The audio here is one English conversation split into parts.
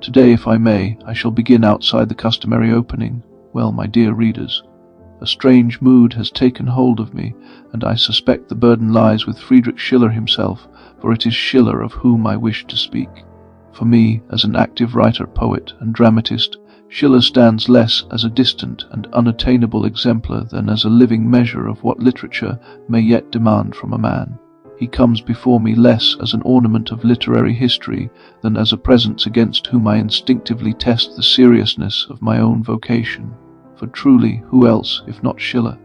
Today, if I may, I shall begin outside the customary opening. Well, my dear readers, a strange mood has taken hold of me, and I suspect the burden lies with Friedrich Schiller himself, for it is Schiller of whom I wish to speak. For me, as an active writer, poet, and dramatist, Schiller stands less as a distant and unattainable exemplar than as a living measure of what literature may yet demand from a man. He comes before me less as an ornament of literary history than as a presence against whom I instinctively test the seriousness of my own vocation. For truly, who else, if not Schiller?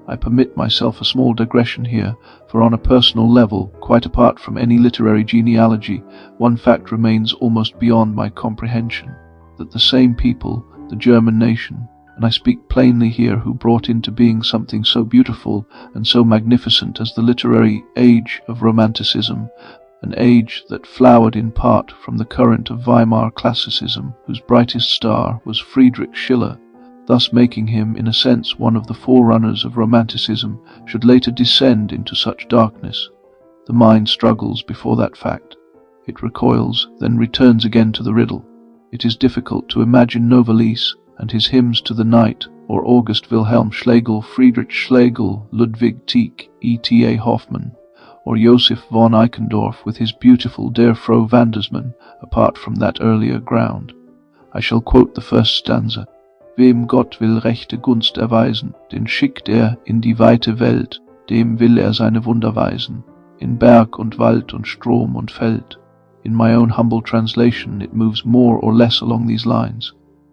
I permit myself a small digression here, for on a personal level, quite apart from any literary genealogy, one fact remains almost beyond my comprehension, that the same people, the German nation, and I speak plainly here, who brought into being something so beautiful and so magnificent as the literary age of Romanticism, an age that flowered in part from the current of Weimar Classicism, whose brightest star was Friedrich Schiller, thus making him, in a sense, one of the forerunners of Romanticism, should later descend into such darkness. The mind struggles before that fact. It recoils, then returns again to the riddle. It is difficult to imagine Novalis and his hymns to the night, or August Wilhelm Schlegel, Friedrich Schlegel, Ludwig Tieck, E.T.A. Hoffmann, or Joseph von Eichendorff with his beautiful Der Frohe Wandersmann, apart from that earlier ground. I shall quote the first stanza. Wem Gott will rechte Gunst erweisen, den schickt in die weite Welt, dem will seine Wunder weisen, in Berg und Wald und Strom und Feld. In my own humble translation, it moves more or less along these lines.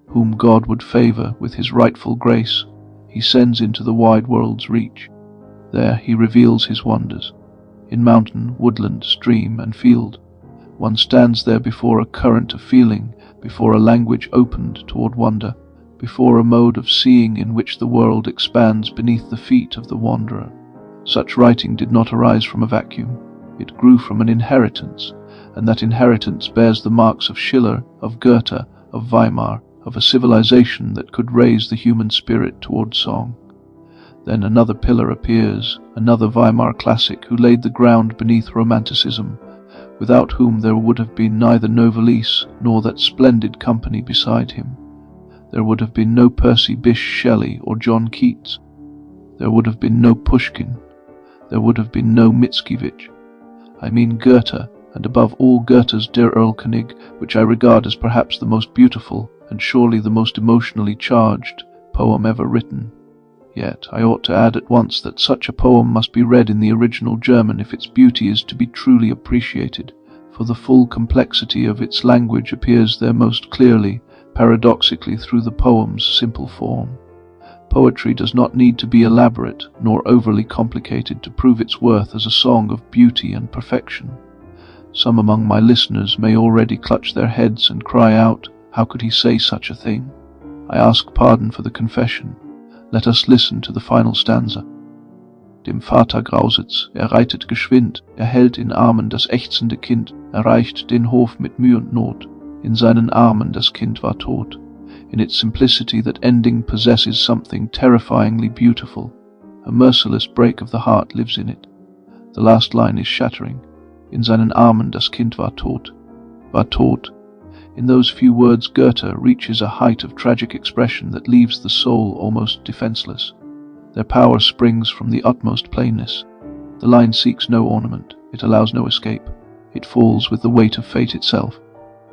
Whom God would favor with his rightful grace, he sends into the wide world's reach. There he reveals his wonders. In mountain, woodland, stream, and field, one stands there before a current of feeling, before a language opened toward wonder, before a mode of seeing in which the world expands beneath the feet of the wanderer. Such writing did not arise from a vacuum. It grew from an inheritance, and that inheritance bears the marks of Schiller, of Goethe, of Weimar, of a civilization that could raise the human spirit toward song. Then another pillar appears, another Weimar classic who laid the ground beneath Romanticism, without whom there would have been neither Novalis nor that splendid company beside him. There would have been no Percy Bysshe Shelley or John Keats. There would have been no Pushkin. There would have been no Mickiewicz. I mean Goethe, and above all Goethe's Der Erlkönig, which I regard as perhaps the most beautiful and surely the most emotionally charged poem ever written. Yet I ought to add at once that such a poem must be read in the original German if its beauty is to be truly appreciated, for the full complexity of its language appears there most clearly, paradoxically, through the poem's simple form. Poetry does not need to be elaborate nor overly complicated to prove its worth as a song of beauty and perfection. Some among my listeners may already clutch their heads and cry out, "How could he say such a thing?" I ask pardon for the confession. Let us listen to the final stanza. Dem Vater grauset's, reitet geschwind, hält in Armen das ächzende Kind, erreicht den Hof mit Mühe und Not, in seinen Armen das Kind war tot. In its simplicity, that ending possesses something terrifyingly beautiful. A merciless break of the heart lives in it. The last line is shattering. In seinen Armen das Kind war tot. War tot. In those few words Goethe reaches a height of tragic expression that leaves the soul almost defenseless. Their power springs from the utmost plainness. The line seeks no ornament, it allows no escape. It falls with the weight of fate itself.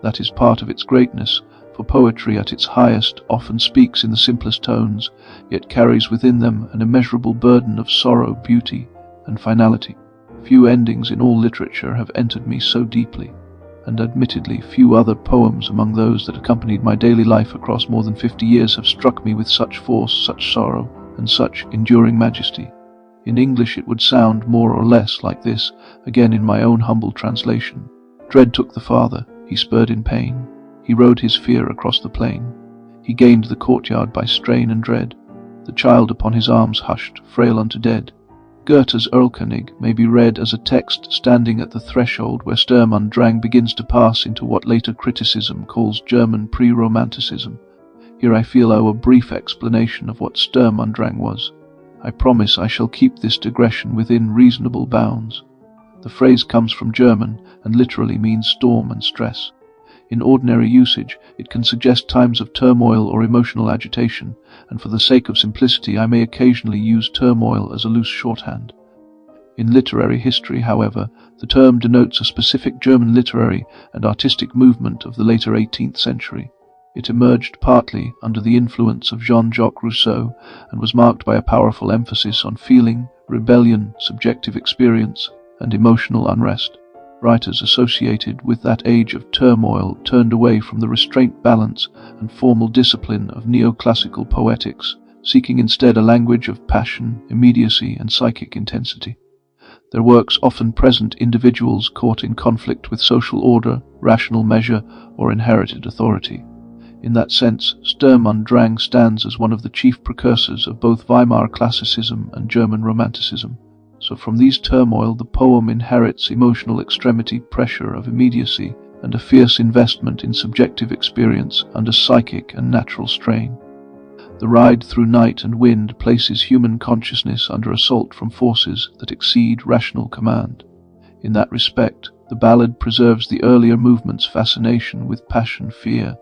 That is part of its greatness, for poetry at its highest often speaks in the simplest tones, yet carries within them an immeasurable burden of sorrow, beauty, and finality. Few endings in all literature have entered me so deeply, and admittedly few other poems among those that accompanied my daily life across more than 50 years have struck me with such force, such sorrow, and such enduring majesty. In English it would sound more or less like this, again in my own humble translation. Dread took the father, he spurred in pain. He rode his fear across the plain. He gained the courtyard by strain and dread. The child upon his arms hushed, frail unto dead. Goethe's Erlkönig may be read as a text standing at the threshold where Sturm and Drang begins to pass into what later criticism calls German pre-Romanticism. Here I feel I owe a brief explanation of what Sturm und Drang was. I promise I shall keep this digression within reasonable bounds. The phrase comes from German and literally means storm and stress. In ordinary usage, it can suggest times of turmoil or emotional agitation, and for the sake of simplicity I may occasionally use turmoil as a loose shorthand. In literary history, however, the term denotes a specific German literary and artistic movement of the later 18th century. It emerged partly under the influence of Jean-Jacques Rousseau and was marked by a powerful emphasis on feeling, rebellion, subjective experience, and emotional unrest. Writers associated with that age of turmoil turned away from the restraint, balance, and formal discipline of neoclassical poetics, seeking instead a language of passion, immediacy, and psychic intensity. Their works often present individuals caught in conflict with social order, rational measure, or inherited authority. In that sense, Sturm und Drang stands as one of the chief precursors of both Weimar Classicism and German Romanticism. So from these turmoil the poem inherits emotional extremity, pressure of immediacy, and a fierce investment in subjective experience under psychic and natural strain. The ride through night and wind places human consciousness under assault from forces that exceed rational command. In that respect, the ballad preserves the earlier movement's fascination with passion, fear,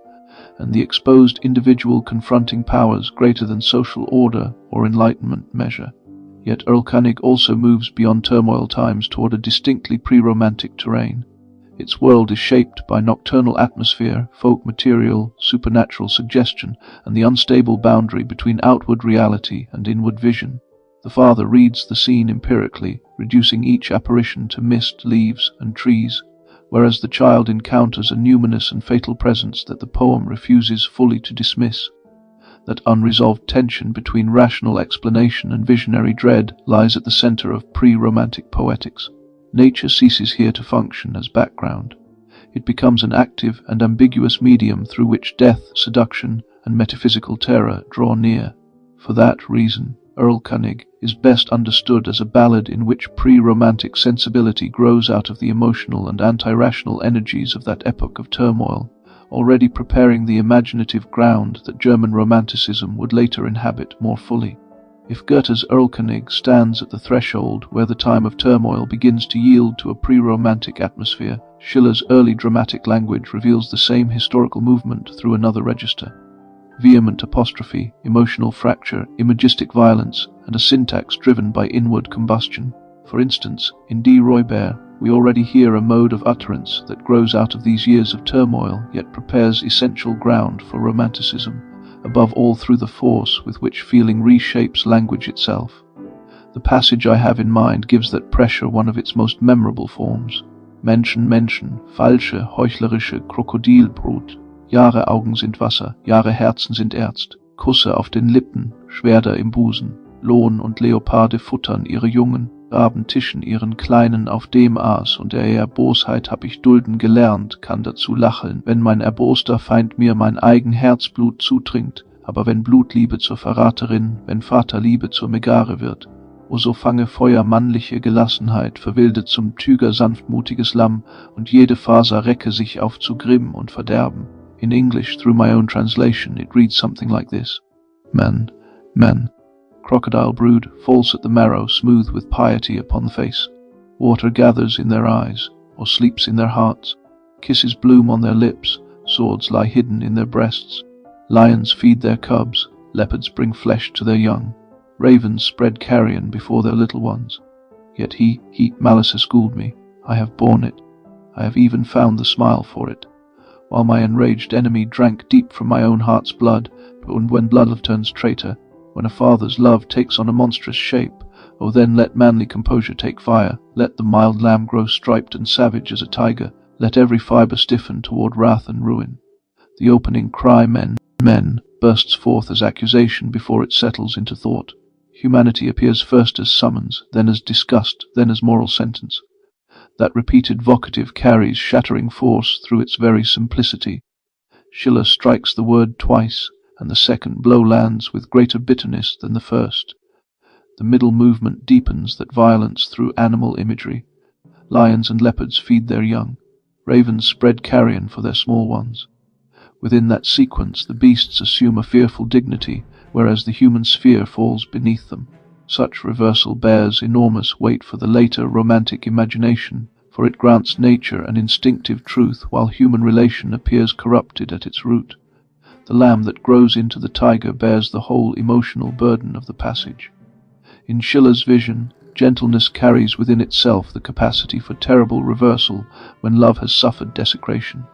and the exposed individual confronting powers greater than social order or enlightenment measure. Yet Erlkönig also moves beyond turmoil times toward a distinctly pre-romantic terrain. Its world is shaped by nocturnal atmosphere, folk material, supernatural suggestion, and the unstable boundary between outward reality and inward vision. The father reads the scene empirically, reducing each apparition to mist, leaves, and trees, whereas the child encounters a numinous and fatal presence that the poem refuses fully to dismiss. That unresolved tension between rational explanation and visionary dread lies at the center of pre-romantic poetics. Nature ceases here to function as background. It becomes an active and ambiguous medium through which death, seduction, and metaphysical terror draw near. For that reason, Erlkönig is best understood as a ballad in which pre-romantic sensibility grows out of the emotional and anti-rational energies of that epoch of turmoil, already preparing the imaginative ground that German Romanticism would later inhabit more fully. If Goethe's Erlkönig stands at the threshold where the time of turmoil begins to yield to a pre-romantic atmosphere, Schiller's early dramatic language reveals the same historical movement through another register. Vehement apostrophe, emotional fracture, imagistic violence, and a syntax driven by inward combustion. For instance, in Die Räuber, we already hear a mode of utterance that grows out of these years of turmoil, yet prepares essential ground for Romanticism, above all through the force with which feeling reshapes language itself. The passage I have in mind gives that pressure one of its most memorable forms. Menschen, Menschen, falsche, heuchlerische Krokodilbrut. Jahre Augen sind Wasser, Jahre Herzen sind Erzt. Kusse auf den Lippen, Schwerter im Busen. Lohn und Leoparde futtern ihre Jungen. Raben tischen ihren Kleinen auf dem Aas, und der Bosheit hab ich dulden gelernt, kann dazu lacheln, wenn mein erboster Feind mir mein eigen Herzblut zutrinkt, aber wenn Blutliebe zur Verraterin, wenn Vaterliebe zur Megare wird, o so fange Feuer mannliche Gelassenheit, verwildet zum Tüger sanftmutiges Lamm, und jede Faser recke sich auf zu Grimm und Verderben. In English, through my own translation, it reads something like this. Men, crocodile brood, false at the marrow, smooth with piety upon the face. Water gathers in their eyes, or sleeps in their hearts. Kisses bloom on their lips, swords lie hidden in their breasts. Lions feed their cubs, leopards bring flesh to their young. Ravens spread carrion before their little ones. Yet malice has schooled me. I have borne it. I have even found the smile for it. While my enraged enemy drank deep from my own heart's blood, but when blood turns traitor, when a father's love takes on a monstrous shape, oh then let manly composure take fire, let the mild lamb grow striped and savage as a tiger, let every fibre stiffen toward wrath and ruin. The opening cry, men, bursts forth as accusation before it settles into thought. Humanity appears first as summons, then as disgust, then as moral sentence. That repeated vocative carries shattering force through its very simplicity. Schiller strikes the word twice, and the second blow lands with greater bitterness than the first. The middle movement deepens that violence through animal imagery. Lions and leopards feed their young. Ravens spread carrion for their small ones. Within that sequence the beasts assume a fearful dignity, whereas the human sphere falls beneath them. Such reversal bears enormous weight for the later romantic imagination, for it grants nature an instinctive truth while human relation appears corrupted at its root. The lamb that grows into the tiger bears the whole emotional burden of the passage. In Schiller's vision, gentleness carries within itself the capacity for terrible reversal when love has suffered desecration.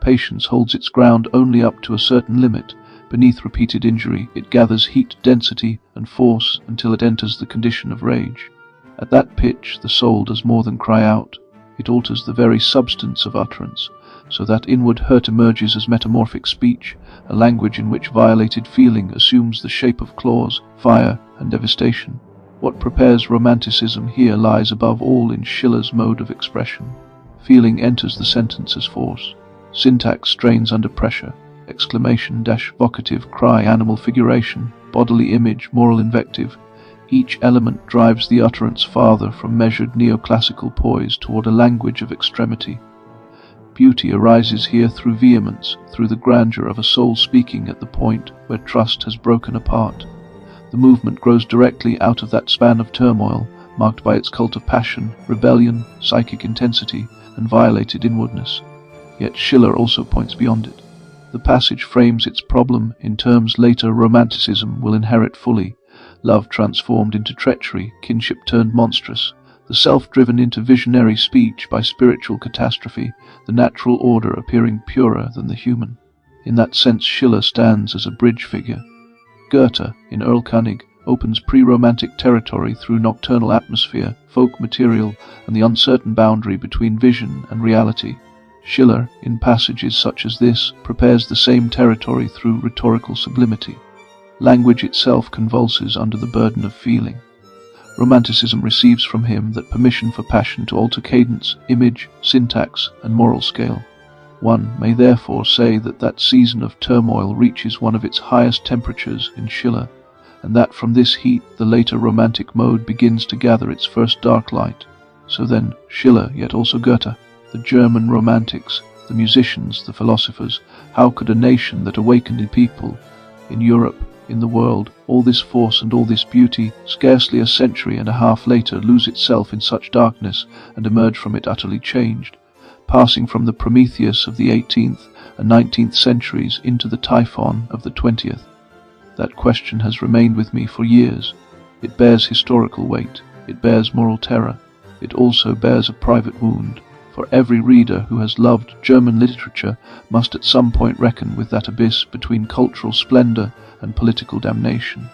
Patience holds its ground only up to a certain limit. Beneath repeated injury, it gathers heat, density, and force until it enters the condition of rage. At that pitch, the soul does more than cry out. It alters the very substance of utterance, so that inward hurt emerges as metamorphic speech, a language in which violated feeling assumes the shape of claws, fire, and devastation. What prepares Romanticism here lies above all in Schiller's mode of expression. Feeling enters the sentence as force. Syntax strains under pressure. Exclamation, vocative, cry, animal figuration, bodily image, moral invective. Each element drives the utterance farther from measured neoclassical poise toward a language of extremity. Beauty arises here through vehemence, through the grandeur of a soul speaking at the point where trust has broken apart. The movement grows directly out of that span of turmoil, marked by its cult of passion, rebellion, psychic intensity, and violated inwardness. Yet Schiller also points beyond it. The passage frames its problem in terms later Romanticism will inherit fully: love transformed into treachery, kinship turned monstrous, the self-driven into visionary speech by spiritual catastrophe, the natural order appearing purer than the human. In that sense Schiller stands as a bridge figure. Goethe, in Erlkönig, opens pre-romantic territory through nocturnal atmosphere, folk material, and the uncertain boundary between vision and reality. Schiller, in passages such as this, prepares the same territory through rhetorical sublimity. Language itself convulses under the burden of feeling. Romanticism receives from him that permission for passion to alter cadence, image, syntax, and moral scale. One may therefore say that that season of turmoil reaches one of its highest temperatures in Schiller, and that from this heat the later romantic mode begins to gather its first dark light. So then, Schiller, yet also Goethe, the German romantics, the musicians, the philosophers, how could a nation that awakened in people, in Europe, in the world, all this force and all this beauty, scarcely a century and a half later lose itself in such darkness and emerge from it utterly changed, passing from the Prometheus of the 18th and 19th centuries into the Typhon of the 20th? That question has remained with me for years. It bears historical weight, it bears moral terror, it also bears a private wound, for every reader who has loved German literature must at some point reckon with that abyss between cultural splendor and political damnation.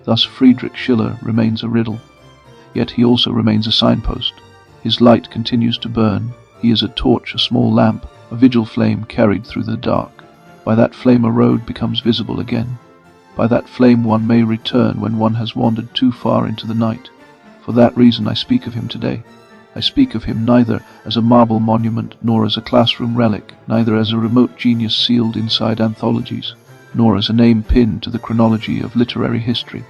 Thus Friedrich Schiller remains a riddle, yet he also remains a signpost. His light continues to burn. He is a torch, a small lamp, a vigil flame carried through the dark. By that flame a road becomes visible again. By that flame one may return when one has wandered too far into the night. For that reason I speak of him today. I speak of him neither as a marble monument nor as a classroom relic, neither as a remote genius sealed inside anthologies, nor as a name pinned to the chronology of literary history.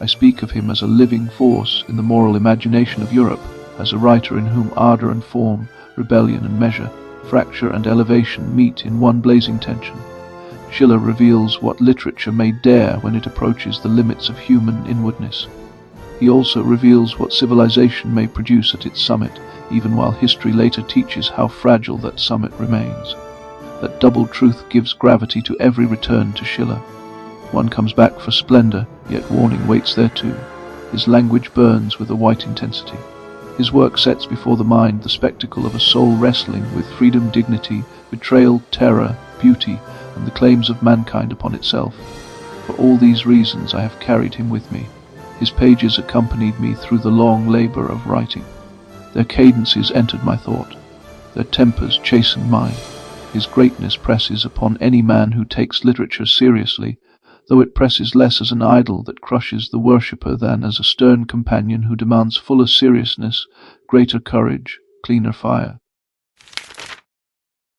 I speak of him as a living force in the moral imagination of Europe, as a writer in whom ardor and form, rebellion and measure, fracture and elevation meet in one blazing tension. Schiller reveals what literature may dare when it approaches the limits of human inwardness. He also reveals what civilization may produce at its summit, even while history later teaches how fragile that summit remains. That double truth gives gravity to every return to Schiller. One comes back for splendor, yet warning waits there too. His language burns with a white intensity. His work sets before the mind the spectacle of a soul wrestling with freedom, dignity, betrayal, terror, beauty, and the claims of mankind upon itself. For all these reasons I have carried him with me. His pages accompanied me through the long labor of writing. Their cadences entered my thought. Their tempers chastened mine. His greatness presses upon any man who takes literature seriously, though it presses less as an idol that crushes the worshipper than as a stern companion who demands fuller seriousness, greater courage, cleaner fire.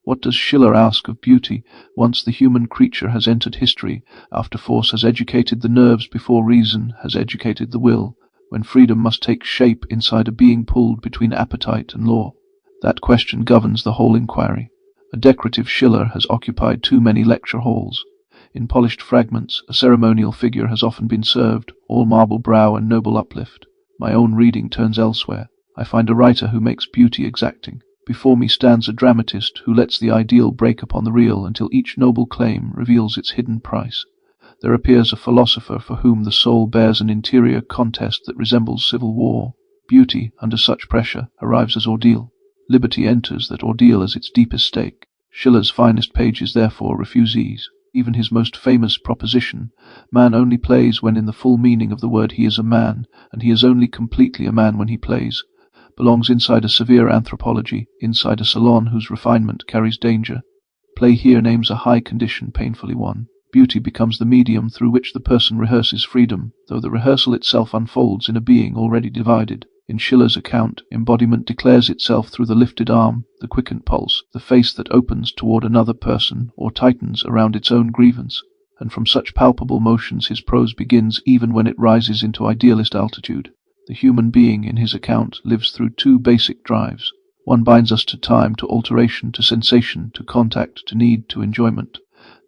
What does Schiller ask of beauty once the human creature has entered history, after force has educated the nerves before reason has educated the will, when freedom must take shape inside a being pulled between appetite and law? That question governs the whole inquiry. A decorative Schiller has occupied too many lecture halls. In polished fragments, a ceremonial figure has often been served, all marble brow and noble uplift. My own reading turns elsewhere. I find a writer who makes beauty exacting. Before me stands a dramatist who lets the ideal break upon the real until each noble claim reveals its hidden price. There appears a philosopher for whom the soul bears an interior contest that resembles civil war. Beauty, under such pressure, arrives as ordeal. Liberty enters that ordeal as its deepest stake. Schiller's finest pages therefore refuse ease. Even his most famous proposition, man only plays when in the full meaning of the word he is a man, and he is only completely a man when he plays, belongs inside a severe anthropology, inside a salon whose refinement carries danger. Play here names a high condition painfully won. Beauty becomes the medium through which the person rehearses freedom, though the rehearsal itself unfolds in a being already divided. In Schiller's account, embodiment declares itself through the lifted arm, the quickened pulse, the face that opens toward another person or tightens around its own grievance, and from such palpable motions his prose begins even when it rises into idealist altitude. The human being, in his account, lives through two basic drives. One binds us to time, to alteration, to sensation, to contact, to need, to enjoyment.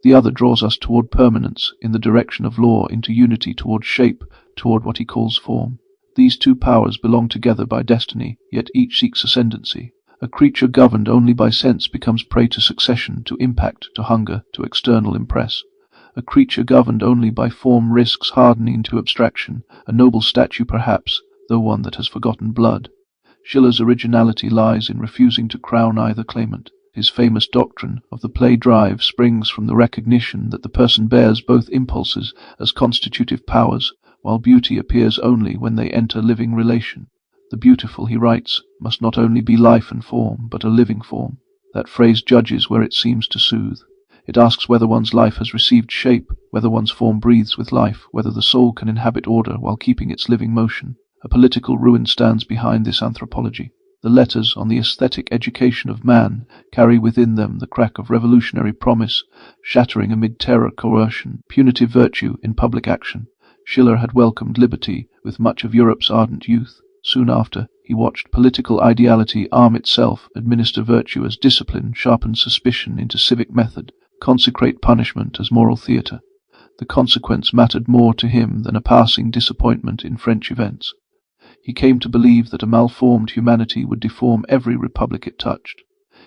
The other draws us toward permanence, in the direction of law, into unity, toward shape, toward what he calls form. These two powers belong together by destiny, yet each seeks ascendancy. A creature governed only by sense becomes prey to succession, to impact, to hunger, to external impress. A creature governed only by form risks hardening into abstraction, a noble statue perhaps, though one that has forgotten blood. Schiller's originality lies in refusing to crown either claimant. His famous doctrine of the play drive springs from the recognition that the person bears both impulses as constitutive powers, while beauty appears only when they enter living relation. The beautiful, he writes, must not only be life and form, but a living form. That phrase judges where it seems to soothe. It asks whether one's life has received shape, whether one's form breathes with life, whether the soul can inhabit order while keeping its living motion. A political ruin stands behind this anthropology. The letters on the aesthetic education of man carry within them the crack of revolutionary promise, shattering amid terror, coercion, punitive virtue in public action. Schiller had welcomed liberty with much of Europe's ardent youth. Soon after, he watched political ideality arm itself, administer virtue as discipline, sharpen suspicion into civic method, consecrate punishment as moral theatre. The consequence mattered more to him than a passing disappointment in French events. He came to believe that a malformed humanity would deform every republic it touched.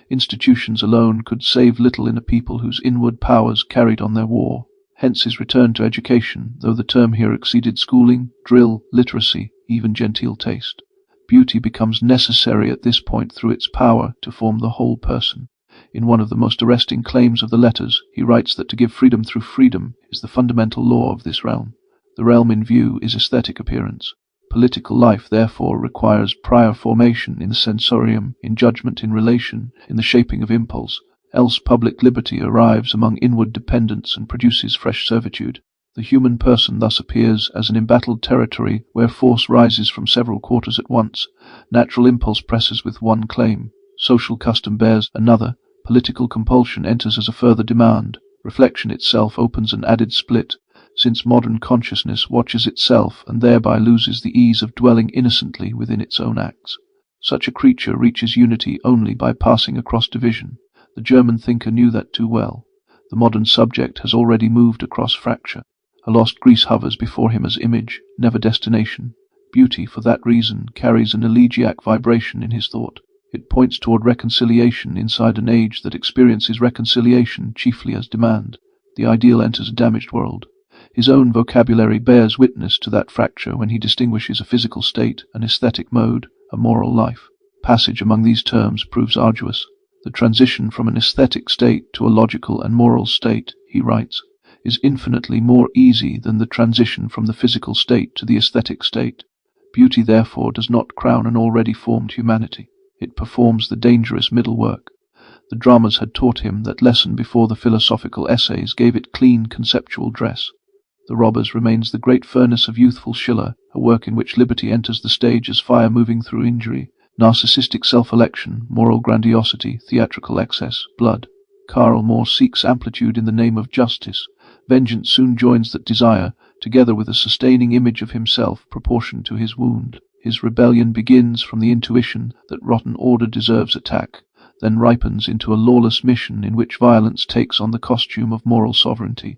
Institutions alone could save little in a people whose inward powers carried on their war. Hence his return to education, though the term here exceeded schooling, drill, literacy, even genteel taste. Beauty becomes necessary at this point through its power to form the whole person. In one of the most arresting claims of the letters, he writes that to give freedom through freedom is the fundamental law of this realm. The realm in view is aesthetic appearance. Political life, therefore, requires prior formation in the sensorium, in judgment, in relation, in the shaping of impulse, else public liberty arrives among inward dependence and produces fresh servitude. The human person thus appears as an embattled territory where force rises from several quarters at once. Natural impulse presses with one claim, social custom bears another, political compulsion enters as a further demand, reflection itself opens an added split, since modern consciousness watches itself and thereby loses the ease of dwelling innocently within its own acts. Such a creature reaches unity only by passing across division. The German thinker knew that too well. The modern subject has already moved across fracture. A lost Greece hovers before him as image, never destination. Beauty, for that reason, carries an elegiac vibration in his thought. It points toward reconciliation inside an age that experiences reconciliation chiefly as demand. The ideal enters a damaged world. His own vocabulary bears witness to that fracture when he distinguishes a physical state, an aesthetic mode, a moral life. Passage among these terms proves arduous. The transition from an aesthetic state to a logical and moral state, he writes, is infinitely more easy than the transition from the physical state to the aesthetic state. Beauty, therefore, does not crown an already formed humanity. It performs the dangerous middle work. The dramas had taught him that lesson before the philosophical essays gave it clean conceptual dress. The Robbers remains the great furnace of youthful Schiller, a work in which liberty enters the stage as fire moving through injury, narcissistic self-election, moral grandiosity, theatrical excess, blood. Karl more seeks amplitude in the name of justice. Vengeance soon joins that desire, together with a sustaining image of himself proportioned to his wound. His rebellion begins from the intuition that rotten order deserves attack, then ripens into a lawless mission in which violence takes on the costume of moral sovereignty.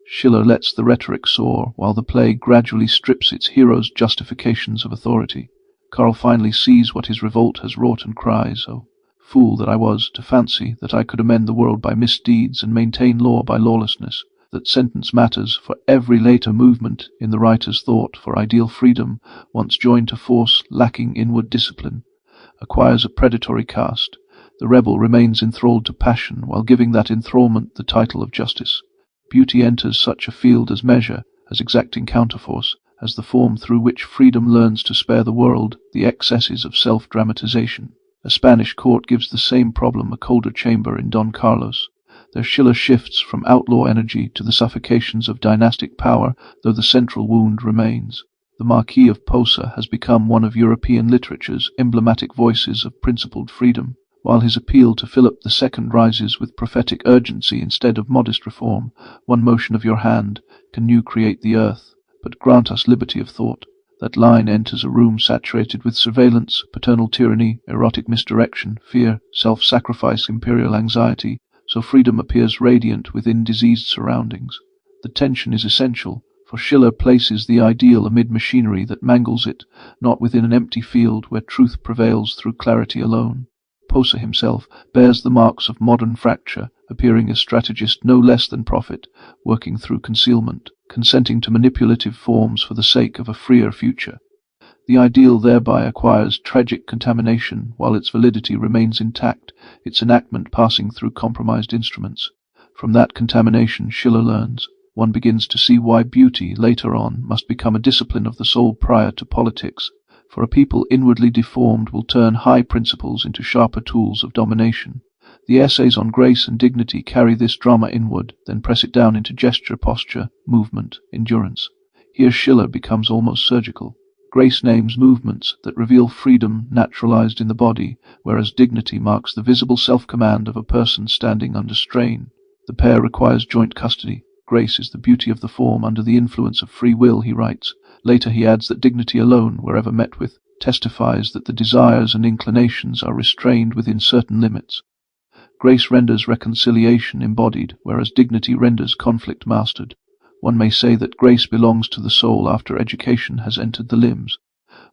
Schiller lets the rhetoric soar, while the play gradually strips its hero's justifications of authority. Karl finally sees what his revolt has wrought and cries, "Oh, Fool that I was to fancy that I could amend the world by misdeeds and maintain law by lawlessness, that sentence matters for every later movement in the writer's thought, for ideal freedom, once joined to force lacking inward discipline, acquires a predatory cast. The rebel remains enthralled to passion, while giving that enthrallment the title of justice. Beauty enters such a field as measure, as exacting counterforce, as the form through which freedom learns to spare the world the excesses of self-dramatization. A Spanish court gives the same problem a colder chamber in Don Carlos. There Schiller shifts from outlaw energy to the suffocations of dynastic power, though the central wound remains. The Marquis of Posa has become one of European literature's emblematic voices of principled freedom, while his appeal to Philip II rises with prophetic urgency instead of modest reform. One motion of your hand can new create the earth, but grant us liberty of thought. That line enters a room saturated with surveillance, paternal tyranny, erotic misdirection, fear, self-sacrifice, imperial anxiety, so freedom appears radiant within diseased surroundings. The tension is essential, for Schiller places the ideal amid machinery that mangles it, not within an empty field where truth prevails through clarity alone. Posa himself bears the marks of modern fracture, appearing as strategist no less than prophet, working through concealment, consenting to manipulative forms for the sake of a freer future. The ideal thereby acquires tragic contamination, while its validity remains intact, its enactment passing through compromised instruments. From that contamination Schiller learns. One begins to see why beauty, later on, must become a discipline of the soul prior to politics, for a people inwardly deformed will turn high principles into sharper tools of domination. The essays on grace and dignity carry this drama inward, then press it down into gesture, posture, movement, endurance. Here Schiller becomes almost surgical. Grace names movements that reveal freedom naturalized in the body, whereas dignity marks the visible self-command of a person standing under strain. The pair requires joint custody. Grace is the beauty of the form under the influence of free will, he writes. Later he adds that dignity alone, wherever met with, testifies that the desires and inclinations are restrained within certain limits. Grace renders reconciliation embodied, whereas dignity renders conflict mastered. One may say that grace belongs to the soul after education has entered the limbs.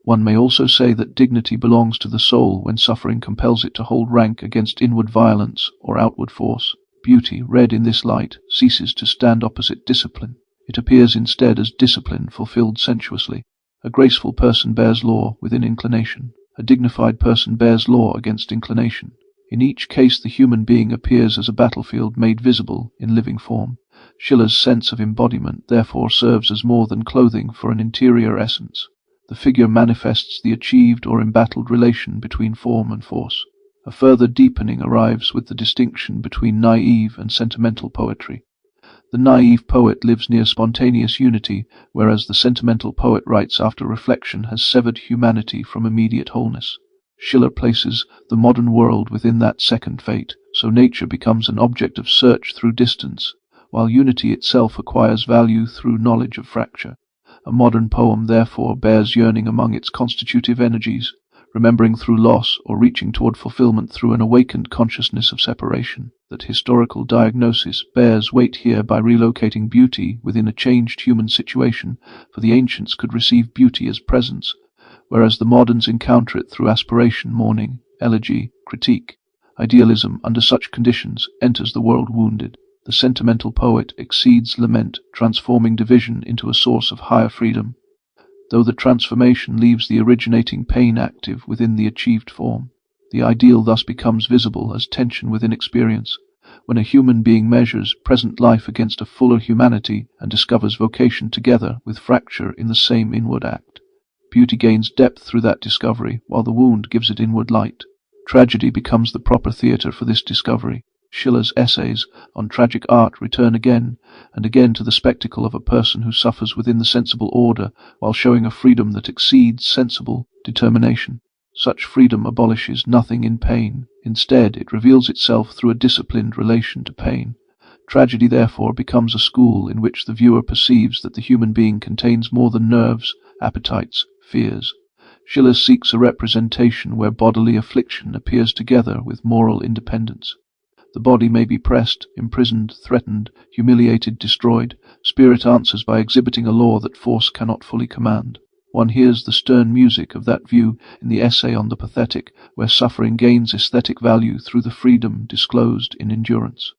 One may also say that dignity belongs to the soul when suffering compels it to hold rank against inward violence or outward force. Beauty, read in this light, ceases to stand opposite discipline. It appears instead as discipline fulfilled sensuously. A graceful person bears law within inclination. A dignified person bears law against inclination. In each case the human being appears as a battlefield made visible in living form. Schiller's sense of embodiment therefore serves as more than clothing for an interior essence. The figure manifests the achieved or embattled relation between form and force. A further deepening arrives with the distinction between naive and sentimental poetry. The naive poet lives near spontaneous unity, whereas the sentimental poet writes after reflection has severed humanity from immediate wholeness. Schiller places the modern world within that second fate, so nature becomes an object of search through distance, while unity itself acquires value through knowledge of fracture. A modern poem therefore bears yearning among its constitutive energies, remembering through loss or reaching toward fulfillment through an awakened consciousness of separation. That historical diagnosis bears weight here by relocating beauty within a changed human situation, for the ancients could receive beauty as presence, whereas the moderns encounter it through aspiration, mourning, elegy, critique. Idealism, under such conditions, enters the world wounded. The sentimental poet exceeds lament, transforming division into a source of higher freedom, though the transformation leaves the originating pain active within the achieved form. The ideal thus becomes visible as tension within experience, when a human being measures present life against a fuller humanity and discovers vocation together with fracture in the same inward act. Beauty gains depth through that discovery, while the wound gives it inward light. Tragedy becomes the proper theatre for this discovery. Schiller's essays on tragic art return again and again to the spectacle of a person who suffers within the sensible order, while showing a freedom that exceeds sensible determination. Such freedom abolishes nothing in pain. Instead, it reveals itself through a disciplined relation to pain. Tragedy, therefore, becomes a school in which the viewer perceives that the human being contains more than nerves, appetites, fears. Schiller seeks a representation where bodily affliction appears together with moral independence. The body may be pressed, imprisoned, threatened, humiliated, destroyed. Spirit answers by exhibiting a law that force cannot fully command. One hears the stern music of that view in the essay on the pathetic, where suffering gains aesthetic value through the freedom disclosed in endurance.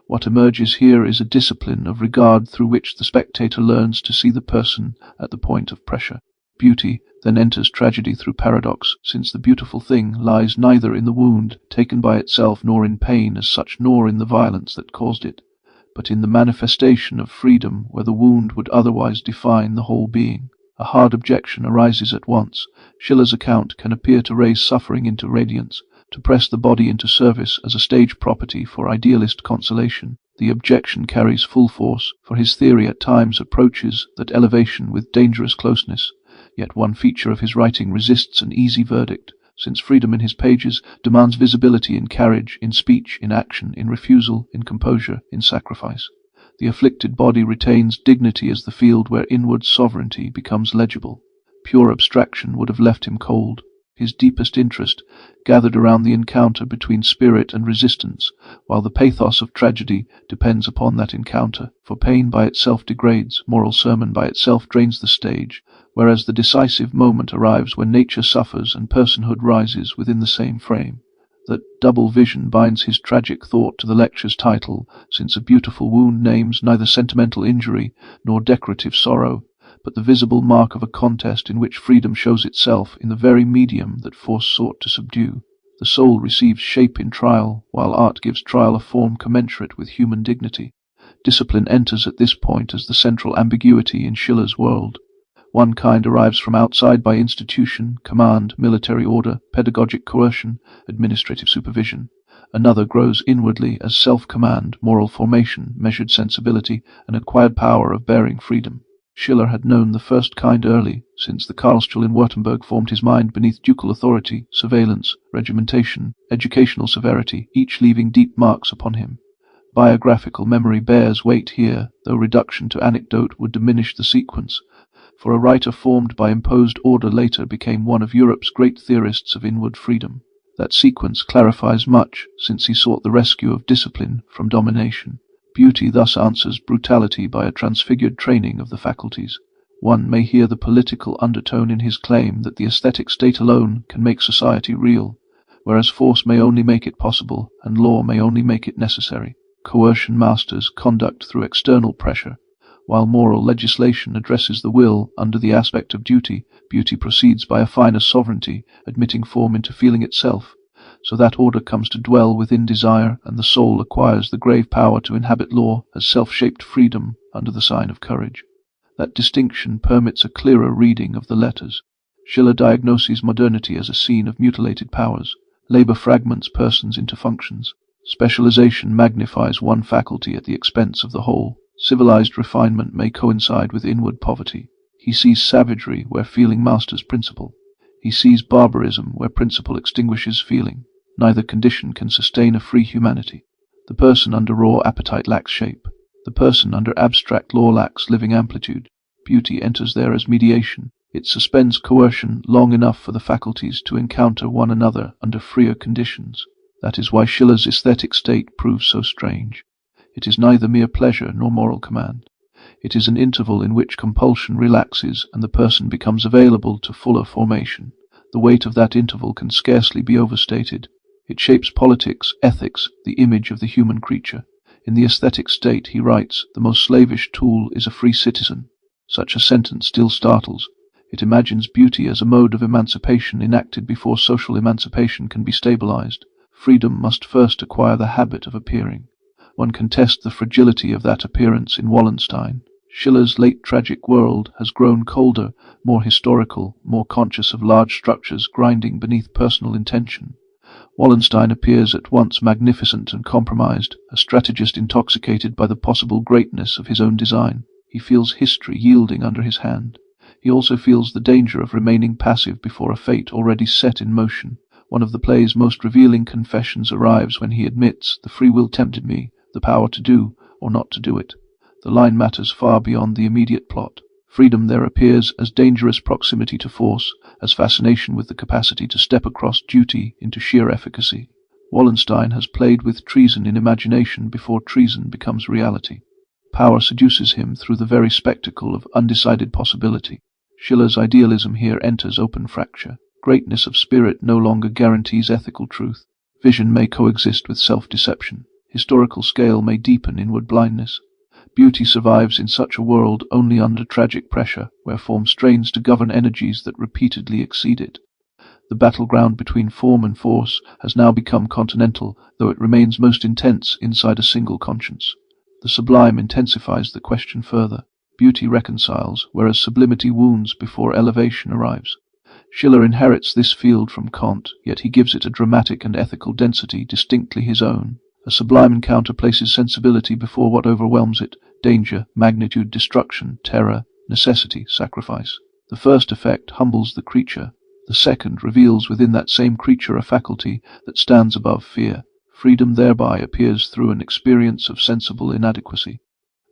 What emerges here is a discipline of regard through which the spectator learns to see the person at the point of pressure. Beauty then enters tragedy through paradox, since the beautiful thing lies neither in the wound taken by itself nor in pain as such nor in the violence that caused it, but in the manifestation of freedom where the wound would otherwise define the whole being. A hard objection arises at once. Schiller's account can appear to raise suffering into radiance, to press the body into service as a stage property for idealist consolation. The objection carries full force, for his theory at times approaches that elevation with dangerous closeness. Yet one feature of his writing resists an easy verdict, since freedom in his pages demands visibility in carriage, in speech, in action, in refusal, in composure, in sacrifice. The afflicted body retains dignity as the field where inward sovereignty becomes legible. Pure abstraction would have left him cold. His deepest interest gathered around the encounter between spirit and resistance, while the pathos of tragedy depends upon that encounter, for pain by itself degrades, moral sermon by itself drains the stage, whereas the decisive moment arrives when nature suffers and personhood rises within the same frame. That double vision binds his tragic thought to the lecture's title, since a beautiful wound names neither sentimental injury nor decorative sorrow, but the visible mark of a contest in which freedom shows itself in the very medium that force sought to subdue. The soul receives shape in trial, while art gives trial a form commensurate with human dignity. Discipline enters at this point as the central ambiguity in Schiller's world. One kind arrives from outside by institution, command, military order, pedagogic coercion, administrative supervision. Another grows inwardly as self-command, moral formation, measured sensibility, and acquired power of bearing freedom. Schiller had known the first kind early, since the Karlstuhl in Württemberg formed his mind beneath ducal authority, surveillance, regimentation, educational severity, each leaving deep marks upon him. Biographical memory bears weight here, though reduction to anecdote would diminish the sequence, for a writer formed by imposed order later became one of Europe's great theorists of inward freedom. That sequence clarifies much, since he sought the rescue of discipline from domination. Beauty thus answers brutality by a transfigured training of the faculties. One may hear the political undertone in his claim that the aesthetic state alone can make society real, whereas force may only make it possible, and law may only make it necessary. Coercion masters conduct through external pressure, while moral legislation addresses the will under the aspect of duty. Beauty proceeds by a finer sovereignty, admitting form into feeling itself, so that order comes to dwell within desire, and the soul acquires the grave power to inhabit law as self-shaped freedom under the sign of courage. That distinction permits a clearer reading of the letters. Schiller diagnoses modernity as a scene of mutilated powers. Labor fragments persons into functions. Specialization magnifies one faculty at the expense of the whole. Civilized refinement may coincide with inward poverty. He sees savagery where feeling masters principle. He sees barbarism where principle extinguishes feeling. Neither condition can sustain a free humanity. The person under raw appetite lacks shape. The person under abstract law lacks living amplitude. Beauty enters there as mediation. It suspends coercion long enough for the faculties to encounter one another under freer conditions. That is why Schiller's aesthetic state proves so strange. It is neither mere pleasure nor moral command. It is an interval in which compulsion relaxes and the person becomes available to fuller formation. The weight of that interval can scarcely be overstated. It shapes politics, ethics, the image of the human creature. In the aesthetic state, he writes, the most slavish tool is a free citizen. Such a sentence still startles. It imagines beauty as a mode of emancipation enacted before social emancipation can be stabilized. Freedom must first acquire the habit of appearing. One can test the fragility of that appearance in Wallenstein. Schiller's late tragic world has grown colder, more historical, more conscious of large structures grinding beneath personal intention. Wallenstein appears at once magnificent and compromised, a strategist intoxicated by the possible greatness of his own design. He feels history yielding under his hand. He also feels the danger of remaining passive before a fate already set in motion. One of the play's most revealing confessions arrives when he admits, "The free will tempted me, the power to do or not to do it." The line matters far beyond the immediate plot. Freedom there appears as dangerous proximity to force, as fascination with the capacity to step across duty into sheer efficacy. Wallenstein has played with treason in imagination before treason becomes reality. Power seduces him through the very spectacle of undecided possibility. Schiller's idealism here enters open fracture. Greatness of spirit no longer guarantees ethical truth. Vision may coexist with self-deception. Historical scale may deepen inward blindness. Beauty survives in such a world only under tragic pressure, where form strains to govern energies that repeatedly exceed it. The battleground between form and force has now become continental, though it remains most intense inside a single conscience. The sublime intensifies the question further. Beauty reconciles, whereas sublimity wounds before elevation arrives. Schiller inherits this field from Kant, yet he gives it a dramatic and ethical density distinctly his own. A sublime encounter places sensibility before what overwhelms it: danger, magnitude, destruction, terror, necessity, sacrifice. The first effect humbles the creature. The second reveals within that same creature a faculty that stands above fear. Freedom thereby appears through an experience of sensible inadequacy.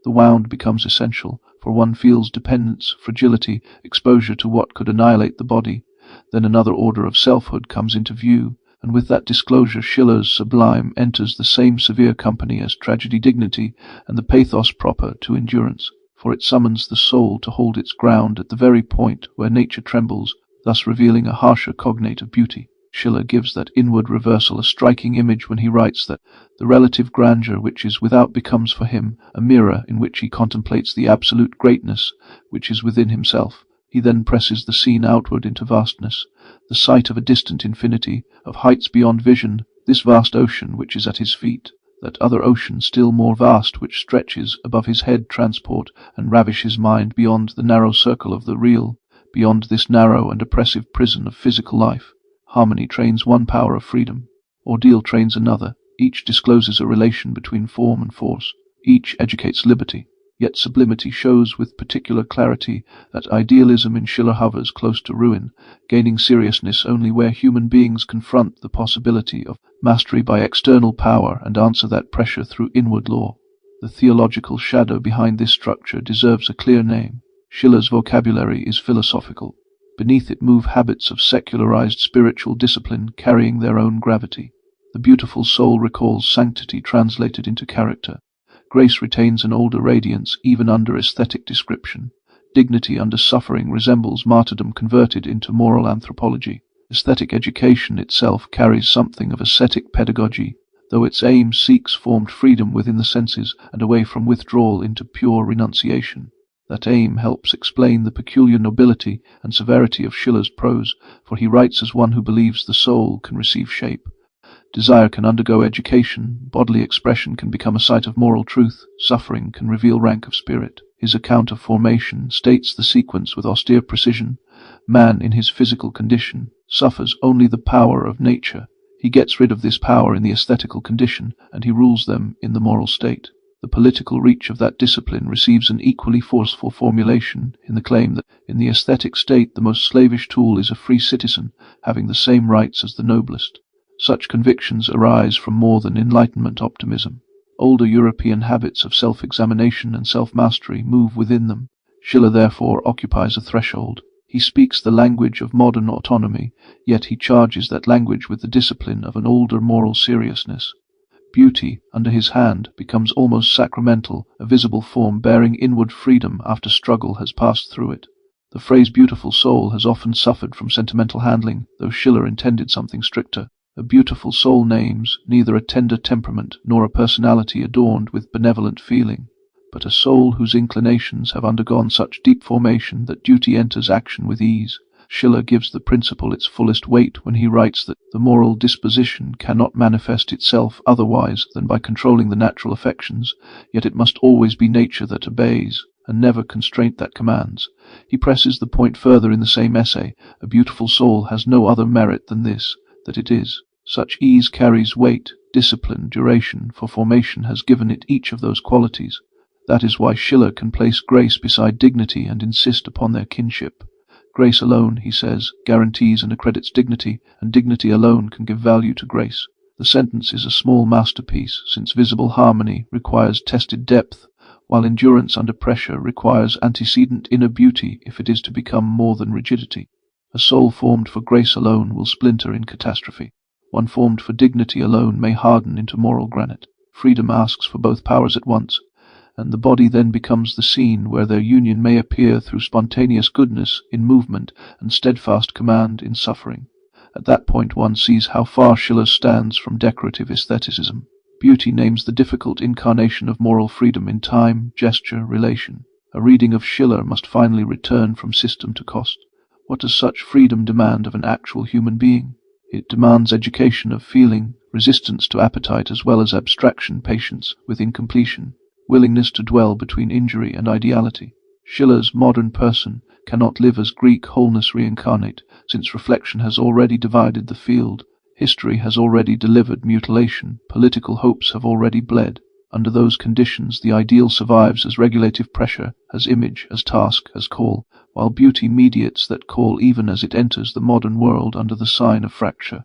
The wound becomes essential, for one feels dependence, fragility, exposure to what could annihilate the body. Then another order of selfhood comes into view, and with that disclosure Schiller's sublime enters the same severe company as tragedy dignity and the pathos proper to endurance, for it summons the soul to hold its ground at the very point where nature trembles, thus revealing a harsher cognate of beauty. Schiller gives that inward reversal a striking image when he writes that the relative grandeur which is without becomes for him a mirror in which he contemplates the absolute greatness which is within himself. He then presses the scene outward into vastness, the sight of a distant infinity, of heights beyond vision, this vast ocean which is at his feet, that other ocean still more vast which stretches above his head, transport and ravish his mind beyond the narrow circle of the real, beyond this narrow and oppressive prison of physical life. Harmony trains one power of freedom, ordeal trains another. Each discloses a relation between form and force. Each educates liberty. Yet sublimity shows with particular clarity that idealism in Schiller hovers close to ruin, gaining seriousness only where human beings confront the possibility of mastery by external power and answer that pressure through inward law. The theological shadow behind this structure deserves a clear name. Schiller's vocabulary is philosophical. Beneath it move habits of secularized spiritual discipline carrying their own gravity. The beautiful soul recalls sanctity translated into character. Grace retains an older radiance even under aesthetic description. Dignity under suffering resembles martyrdom converted into moral anthropology. Aesthetic education itself carries something of ascetic pedagogy, though its aim seeks formed freedom within the senses and away from withdrawal into pure renunciation. That aim helps explain the peculiar nobility and severity of Schiller's prose, for he writes as one who believes the soul can receive shape. Desire can undergo education, bodily expression can become a site of moral truth, suffering can reveal rank of spirit. His account of formation states the sequence with austere precision. Man, in his physical condition, suffers only the power of nature. He gets rid of this power in the aesthetical condition, and he rules them in the moral state. The political reach of that discipline receives an equally forceful formulation in the claim that in the aesthetic state the most slavish tool is a free citizen, having the same rights as the noblest. Such convictions arise from more than Enlightenment optimism. Older European habits of self-examination and self-mastery move within them. Schiller therefore occupies a threshold. He speaks the language of modern autonomy, yet he charges that language with the discipline of an older moral seriousness. Beauty, under his hand, becomes almost sacramental, a visible form bearing inward freedom after struggle has passed through it. The phrase beautiful soul has often suffered from sentimental handling, though Schiller intended something stricter. A beautiful soul names neither a tender temperament nor a personality adorned with benevolent feeling, but a soul whose inclinations have undergone such deep formation that duty enters action with ease. Schiller gives the principle its fullest weight when he writes that the moral disposition cannot manifest itself otherwise than by controlling the natural affections, yet it must always be nature that obeys, and never constraint that commands. He presses the point further in the same essay. A beautiful soul has no other merit than this, that it is. Such ease carries weight, discipline, duration, for formation has given it each of those qualities. That is why Schiller can place grace beside dignity and insist upon their kinship. Grace alone, he says, guarantees and accredits dignity, and dignity alone can give value to grace. The sentence is a small masterpiece, since visible harmony requires tested depth, while endurance under pressure requires antecedent inner beauty if it is to become more than rigidity. A soul formed for grace alone will splinter in catastrophe. One formed for dignity alone may harden into moral granite. Freedom asks for both powers at once, and the body then becomes the scene where their union may appear through spontaneous goodness in movement and steadfast command in suffering. At that point one sees how far Schiller stands from decorative aestheticism. Beauty names the difficult incarnation of moral freedom in time, gesture, relation. A reading of Schiller must finally return from system to cost. What does such freedom demand of an actual human being? It demands education of feeling, resistance to appetite as well as abstraction, patience with incompletion, willingness to dwell between injury and ideality. Schiller's modern person cannot live as Greek wholeness reincarnate, since reflection has already divided the field, history has already delivered mutilation, political hopes have already bled. Under those conditions the ideal survives as regulative pressure, as image, as task, as call, while beauty mediates that call even as it enters the modern world under the sign of fracture.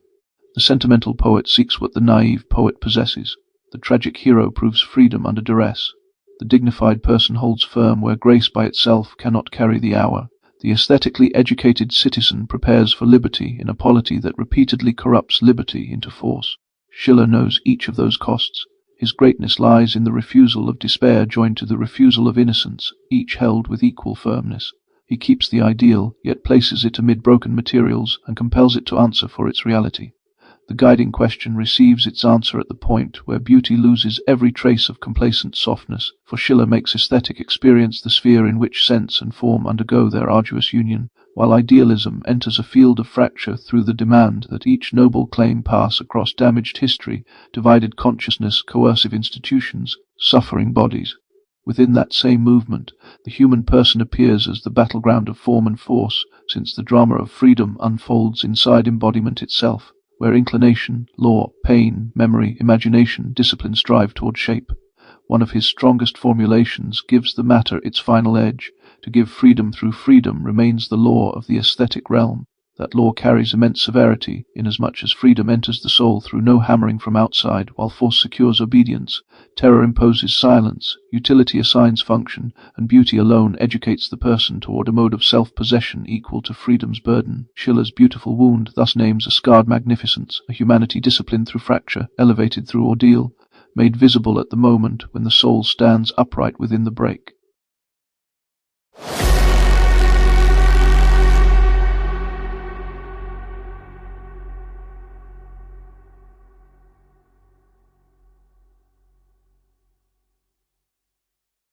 The sentimental poet seeks what the naive poet possesses. The tragic hero proves freedom under duress. The dignified person holds firm where grace by itself cannot carry the hour. The aesthetically educated citizen prepares for liberty in a polity that repeatedly corrupts liberty into force. Schiller knows each of those costs. His greatness lies in the refusal of despair joined to the refusal of innocence, each held with equal firmness. He keeps the ideal, yet places it amid broken materials and compels it to answer for its reality. The guiding question receives its answer at the point where beauty loses every trace of complacent softness, for Schiller makes aesthetic experience the sphere in which sense and form undergo their arduous union, while idealism enters a field of fracture through the demand that each noble claim pass across damaged history, divided consciousness, coercive institutions, suffering bodies. Within that same movement, the human person appears as the battleground of form and force, since the drama of freedom unfolds inside embodiment itself, where inclination, law, pain, memory, imagination, discipline strive toward shape. One of his strongest formulations gives the matter its final edge. To give freedom through freedom remains the law of the aesthetic realm. That law carries immense severity, inasmuch as freedom enters the soul through no hammering from outside, while force secures obedience, terror imposes silence, utility assigns function, and beauty alone educates the person toward a mode of self-possession equal to freedom's burden. Schiller's beautiful wound thus names a scarred magnificence, a humanity disciplined through fracture, elevated through ordeal, made visible at the moment when the soul stands upright within the break.